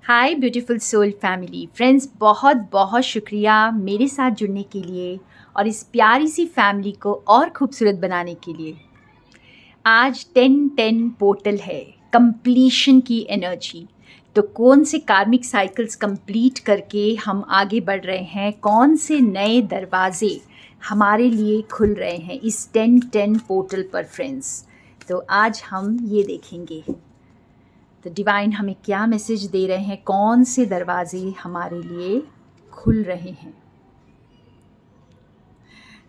हाय beautiful soul family friends, बहुत बहुत शुक्रिया मेरे साथ जुड़ने के लिए और इस प्यारी सी फैमिली को और खूबसूरत बनाने के लिए। आज 10-10 पोर्टल है, कंप्लीशन की एनर्जी। तो कौन से कार्मिक साइकिल्स कंप्लीट करके हम आगे बढ़ रहे हैं, कौन से नए दरवाजे हमारे लिए खुल रहे हैं इस 10-10 पोर्टल पर फ्रेंड्स। तो आज हम ये देखेंगे तो डिवाइन हमें क्या मैसेज दे रहे हैं, कौन से दरवाजे हमारे लिए खुल रहे हैं।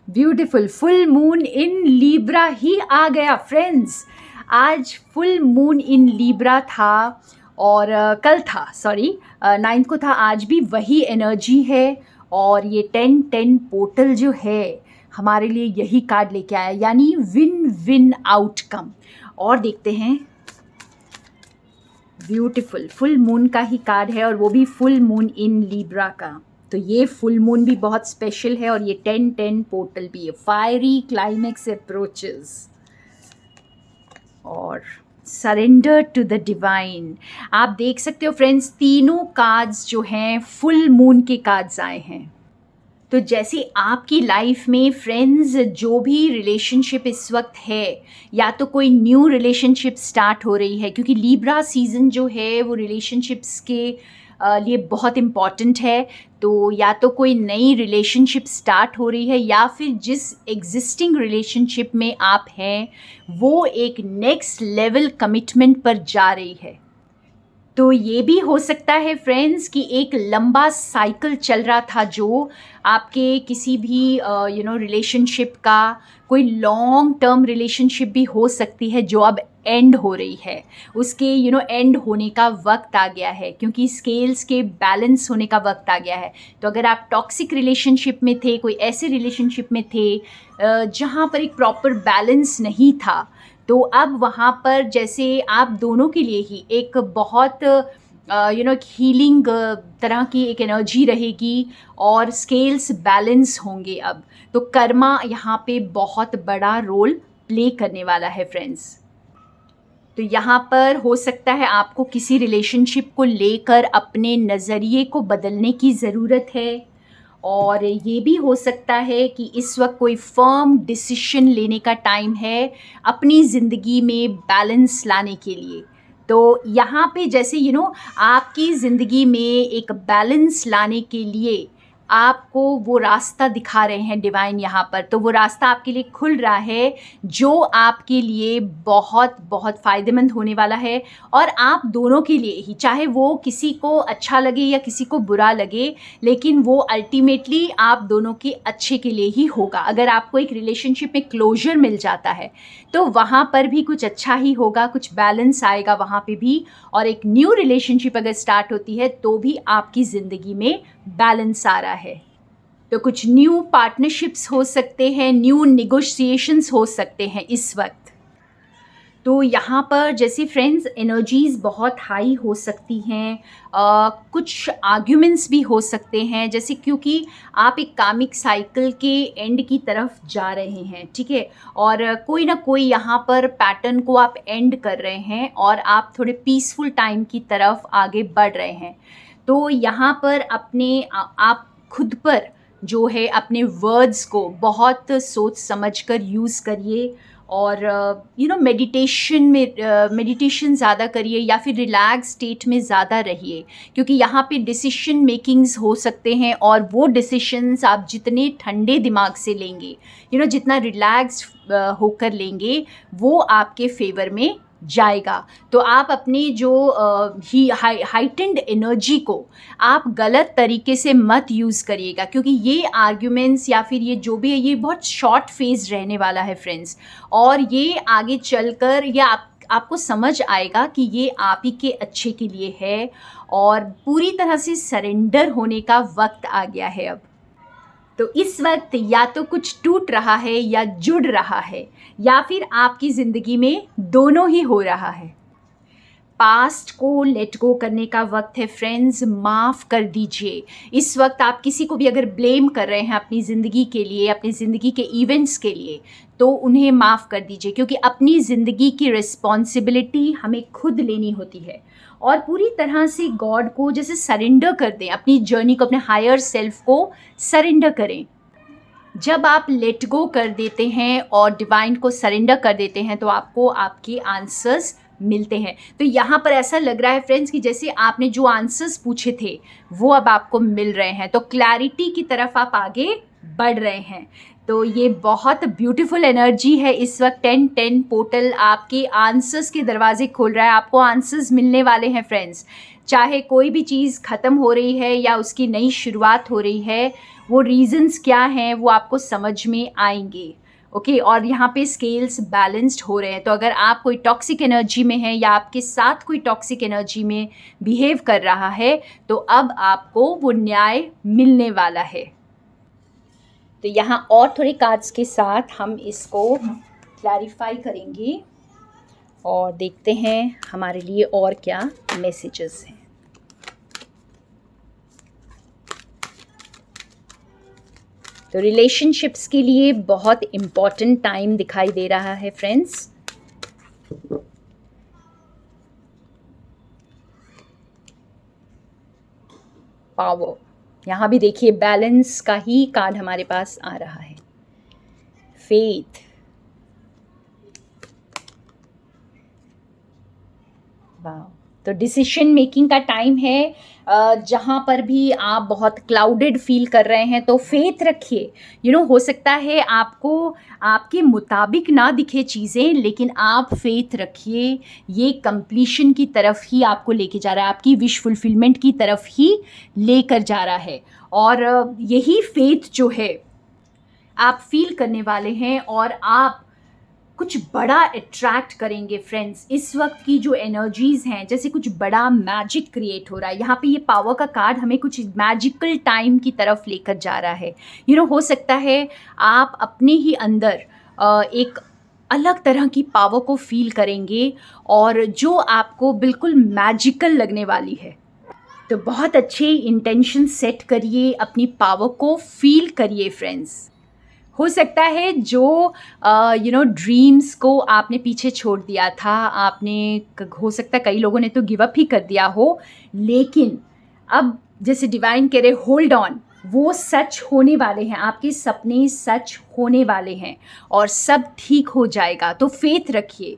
Beautiful full moon in Libra ही आ गया फ्रेंड्स। आज फुल मून इन लीब्रा था और कल था, सॉरी 9 को था। आज भी वही एनर्जी है और ये 10-10 पोर्टल जो है हमारे लिए यही कार्ड लेके आया, यानी विन विन आउटकम। और देखते हैं, ब्यूटीफुल फुल मून का ही कार्ड है और वो भी फुल मून इन लीब्रा का। तो ये फुल मून भी बहुत स्पेशल है और ये 10-10 पोर्टल भी है। फायरी क्लाइमेक्स अप्रोचेस और सरेंडर टू द डिवाइन। आप देख सकते हो फ्रेंड्स, तीनों कार्ड्स जो हैं फुल मून के कार्ड्स आए हैं। तो जैसे आपकी लाइफ में फ्रेंड्स जो भी रिलेशनशिप इस वक्त है, या तो कोई न्यू रिलेशनशिप स्टार्ट हो रही है, क्योंकि लीब्रा सीज़न जो है वो रिलेशनशिप्स के लिए बहुत इम्पॉर्टेंट है। तो या तो कोई नई रिलेशनशिप स्टार्ट हो रही है, या फिर जिस एग्जिस्टिंग रिलेशनशिप में आप हैं वो एक नेक्स्ट लेवल कमिटमेंट पर जा रही है। तो ये भी हो सकता है फ्रेंड्स कि एक लंबा साइकिल चल रहा था जो आपके किसी भी रिलेशनशिप का, कोई लॉन्ग टर्म रिलेशनशिप भी हो सकती है जो अब एंड हो रही है। उसके एंड होने का वक्त आ गया है, क्योंकि स्केल्स के बैलेंस होने का वक्त आ गया है। तो अगर आप टॉक्सिक रिलेशनशिप में थे, कोई ऐसे रिलेशनशिप में थे जहाँ पर एक प्रॉपर बैलेंस नहीं था, तो अब वहाँ पर जैसे आप दोनों के लिए ही एक बहुत हीलिंग तरह की एक एनर्जी रहेगी और स्केल्स बैलेंस होंगे अब। तो कर्मा यहाँ पे बहुत बड़ा रोल प्ले करने वाला है फ्रेंड्स। तो यहाँ पर हो सकता है आपको किसी रिलेशनशिप को लेकर अपने नज़रिए को बदलने की ज़रूरत है, और ये भी हो सकता है कि इस वक्त कोई फर्म डिसीजन लेने का टाइम है अपनी ज़िंदगी में बैलेंस लाने के लिए। तो यहाँ पे जैसे आपकी ज़िंदगी में एक बैलेंस लाने के लिए आपको वो रास्ता दिखा रहे हैं डिवाइन यहाँ पर। तो वो रास्ता आपके लिए खुल रहा है जो आपके लिए बहुत बहुत फ़ायदेमंद होने वाला है, और आप दोनों के लिए ही, चाहे वो किसी को अच्छा लगे या किसी को बुरा लगे, लेकिन वो अल्टीमेटली आप दोनों के अच्छे के लिए ही होगा। अगर आपको एक रिलेशनशिप में क्लोजर मिल जाता है तो वहाँ पर भी कुछ अच्छा ही होगा, कुछ बैलेंस आएगा वहाँ पे भी। और एक न्यू रिलेशनशिप अगर स्टार्ट होती है तो भी आपकी ज़िंदगी में बैलेंस आ रहा है। तो कुछ न्यू पार्टनरशिप्स हो सकते हैं, न्यू नेगोशिएशंस हो सकते हैं इस वक्त। तो यहाँ पर जैसे फ्रेंड्स एनर्जीज़ बहुत हाई हो सकती हैं, कुछ आर्ग्यूमेंट्स भी हो सकते हैं, जैसे क्योंकि आप एक कामिक साइकिल के एंड की तरफ जा रहे हैं, ठीक है, और कोई ना कोई यहाँ पर पैटर्न को आप एंड कर रहे हैं और आप थोड़े पीसफुल टाइम की तरफ आगे बढ़ रहे हैं। तो यहाँ पर आप खुद पर जो है अपने वर्ड्स को बहुत सोच समझ कर यूज़ करिए, और मेडिटेशन ज़्यादा करिए, या फिर रिलैक्स स्टेट में ज़्यादा रहिए, क्योंकि यहाँ पे डिसीजन मेकिंग्स हो सकते हैं, और वो डिसीशंस आप जितने ठंडे दिमाग से लेंगे, जितना रिलैक्स होकर लेंगे, वो आपके फेवर में जाएगा। तो आप अपनी जो हाइटेंड एनर्जी को आप गलत तरीके से मत यूज़ करिएगा, क्योंकि ये आर्ग्यूमेंट्स या फिर ये जो भी है ये बहुत शॉर्ट फेज रहने वाला है फ्रेंड्स, और ये आगे चलकर या आपको समझ आएगा कि ये आप ही के अच्छे के लिए है, और पूरी तरह से सरेंडर होने का वक्त आ गया है अब। तो इस वक्त या तो कुछ टूट रहा है या जुड़ रहा है, या फिर आपकी ज़िंदगी में दोनों ही हो रहा है। पास्ट को लेट गो करने का वक्त है फ्रेंड्स, माफ़ कर दीजिए। इस वक्त आप किसी को भी अगर ब्लेम कर रहे हैं अपनी ज़िंदगी के लिए, अपनी ज़िंदगी के इवेंट्स के लिए, तो उन्हें माफ़ कर दीजिए, क्योंकि अपनी ज़िंदगी की रिस्पॉन्सिबिलिटी हमें खुद लेनी होती है। और पूरी तरह से गॉड को जैसे सरेंडर कर दें, अपनी जर्नी को, अपने हायर सेल्फ को सरेंडर करें। जब आप लेट गो कर देते हैं और डिवाइन को सरेंडर कर देते हैं तो आपको आपके आंसर्स मिलते हैं। तो यहाँ पर ऐसा लग रहा है फ्रेंड्स कि जैसे आपने जो आंसर्स पूछे थे वो अब आपको मिल रहे हैं, तो क्लैरिटी की तरफ आप आगे बढ़ रहे हैं। तो ये बहुत ब्यूटीफुल एनर्जी है इस वक्त। 10-10 पोर्टल आपके आंसर्स के दरवाजे खोल रहा है, आपको आंसर्स मिलने वाले हैं फ्रेंड्स। चाहे कोई भी चीज़ ख़त्म हो रही है या उसकी नई शुरुआत हो रही है, वो रीजंस क्या हैं वो आपको समझ में आएंगे। ओके और यहाँ पे स्केल्स बैलेंस्ड हो रहे हैं। तो अगर आप कोई टॉक्सिक एनर्जी में हैं या आपके साथ कोई टॉक्सिक एनर्जी में बिहेव कर रहा है तो अब आपको वो न्याय मिलने वाला है। तो यहाँ और थोड़े कार्ड्स के साथ हम इसको क्लैरिफाई करेंगे और देखते हैं हमारे लिए और क्या मैसेजेस हैं। तो रिलेशनशिप्स के लिए बहुत इम्पॉर्टेंट टाइम दिखाई दे रहा है फ्रेंड्स। पावर, यहाँ भी देखिए बैलेंस का ही कार्ड हमारे पास आ रहा है। फेथ, वाह, तो डिसीजन मेकिंग का टाइम है। जहाँ पर भी आप बहुत क्लाउडेड फील कर रहे हैं तो फेथ रखिए। हो सकता है आपको आपके मुताबिक ना दिखे चीज़ें, लेकिन आप फेथ रखिए, ये कंप्लीशन की तरफ ही आपको लेके जा रहा है, आपकी विश फुलफिलमेंट की तरफ ही लेकर जा रहा है। और यही फेथ जो है आप फील करने वाले हैं और आप कुछ बड़ा अट्रैक्ट करेंगे फ्रेंड्स। इस वक्त की जो एनर्जीज़ हैं, जैसे कुछ बड़ा मैजिक क्रिएट हो रहा है। यहाँ पे ये पावर का कार्ड हमें कुछ मैजिकल टाइम की तरफ लेकर जा रहा है। हो सकता है आप अपने ही अंदर एक अलग तरह की पावर को फील करेंगे और जो आपको बिल्कुल मैजिकल लगने वाली है। तो बहुत अच्छे इंटेंशन सेट करिए, अपनी पावर को फील करिए फ्रेंड्स। हो सकता है जो ड्रीम्स को आपने पीछे छोड़ दिया था, हो सकता है कई लोगों ने तो गिव अप ही कर दिया हो, लेकिन अब जैसे डिवाइन कह रहे होल्ड ऑन, वो सच होने वाले हैं, आपके सपने सच होने वाले हैं और सब ठीक हो जाएगा। तो फेथ रखिए।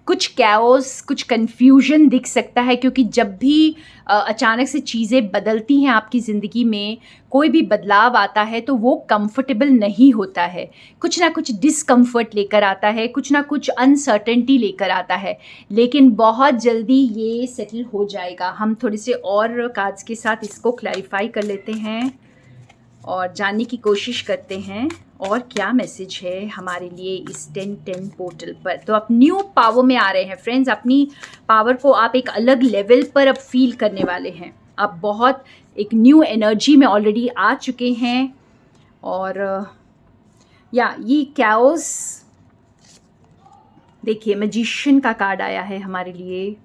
कुछ कैओस, कुछ कन्फ्यूजन दिख सकता है, क्योंकि जब भी अचानक से चीज़ें बदलती हैं आपकी ज़िंदगी में, कोई भी बदलाव आता है तो वो कंफर्टेबल नहीं होता है। कुछ ना कुछ डिस्कम्फर्ट लेकर आता है, कुछ ना कुछ अनसर्टेनिटी लेकर आता है, लेकिन बहुत जल्दी ये सेटल हो जाएगा। हम थोड़े से और कार्ड्स के साथ इसको क्लैरिफाई कर लेते हैं और जानने की कोशिश करते हैं और क्या मैसेज है हमारे लिए इस 10-10 पोर्टल पर। तो आप न्यू पावर में आ रहे हैं फ्रेंड्स। अपनी पावर को आप एक अलग लेवल पर अब फील करने वाले हैं। आप बहुत एक न्यू एनर्जी में ऑलरेडी आ चुके हैं। और ये कैओस, देखिए मैजिशियन का कार्ड आया है हमारे लिए।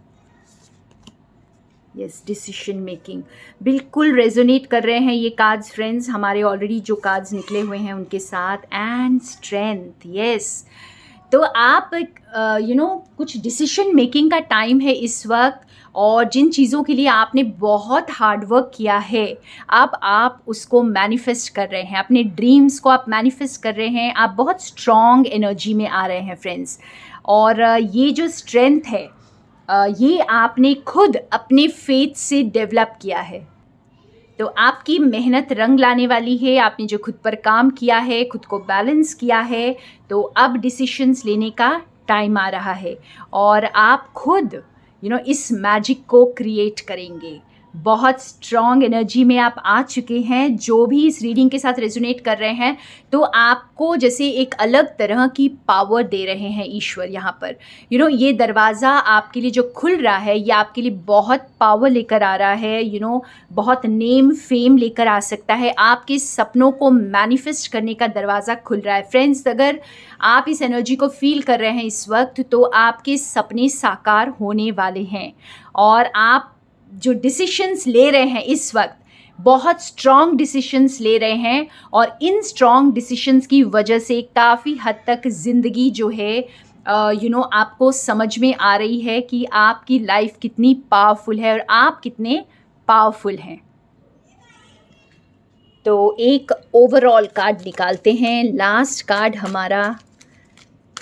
यस, डिसीजन मेकिंग बिल्कुल रेजोनेट कर रहे हैं ये कार्ड्स फ्रेंड्स, हमारे ऑलरेडी जो कार्ड्स निकले हुए हैं उनके साथ। And strength, yes. तो आप कुछ डिसीजन मेकिंग का टाइम है इस वक्त, और जिन चीज़ों के लिए आपने बहुत हार्ड वर्क किया है अब आप उसको मैनिफेस्ट कर रहे हैं, अपने ड्रीम्स को आप मैनिफेस्ट कर रहे हैं। आप बहुत स्ट्रॉन्ग एनर्जी में आ रहे हैं फ्रेंड्स। और ये जो स्ट्रेंथ है ये आपने खुद अपने फेथ से डेवलप किया है। तो आपकी मेहनत रंग लाने वाली है। आपने जो खुद पर काम किया है, खुद को बैलेंस किया है, तो अब डिसीशंस लेने का टाइम आ रहा है और आप खुद इस मैजिक को क्रिएट करेंगे। बहुत स्ट्रॉन्ग एनर्जी में आप आ चुके हैं। जो भी इस रीडिंग के साथ रेजोनेट कर रहे हैं तो आपको जैसे एक अलग तरह की पावर दे रहे हैं ईश्वर यहाँ पर। ये दरवाज़ा आपके लिए जो खुल रहा है ये आपके लिए बहुत पावर लेकर आ रहा है। बहुत नेम फेम लेकर आ सकता है। आपके सपनों को मैनिफेस्ट करने का दरवाज़ा खुल रहा है फ्रेंड्स। अगर आप इस एनर्जी को फील कर रहे हैं इस वक्त तो आपके सपने साकार होने वाले हैं। और आप जो डिसीशंस ले रहे हैं इस वक्त बहुत स्ट्रॉन्ग डिसीशंस ले रहे हैं, और इन स्ट्रॉन्ग डिसीशंस की वजह से काफ़ी हद तक ज़िंदगी जो है आपको समझ में आ रही है कि आपकी लाइफ कितनी पावरफुल है और आप कितने पावरफुल हैं। तो एक ओवरऑल कार्ड निकालते हैं। लास्ट कार्ड हमारा,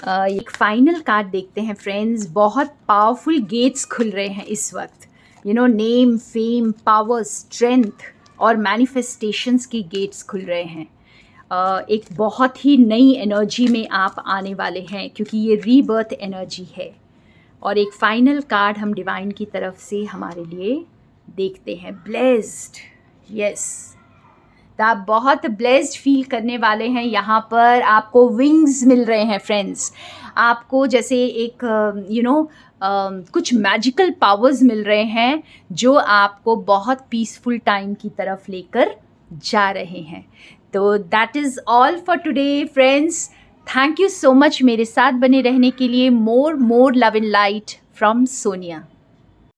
एक फाइनल कार्ड देखते हैं फ्रेंड्स। बहुत पावरफुल गेट्स खुल रहे हैं इस वक्त। नेम, फेम, पावर, स्ट्रेंथ और मैनिफेस्टेशंस की गेट्स खुल रहे हैं। एक बहुत ही नई एनर्जी में आप आने वाले हैं, क्योंकि ये रीबर्थ एनर्जी है। और एक फाइनल कार्ड हम डिवाइन की तरफ से हमारे लिए देखते हैं, ब्लेस्ड। यस, तो आप बहुत ब्लेस्ड फील करने वाले हैं। यहाँ पर आपको विंग्स मिल रहे हैं फ्रेंड्स। आपको जैसे एक कुछ मैजिकल पावर्स मिल रहे हैं जो आपको बहुत पीसफुल टाइम की तरफ लेकर जा रहे हैं। तो that is all for today friends. Thank you so much मेरे साथ बने रहने के लिए। More love and light from Sonia.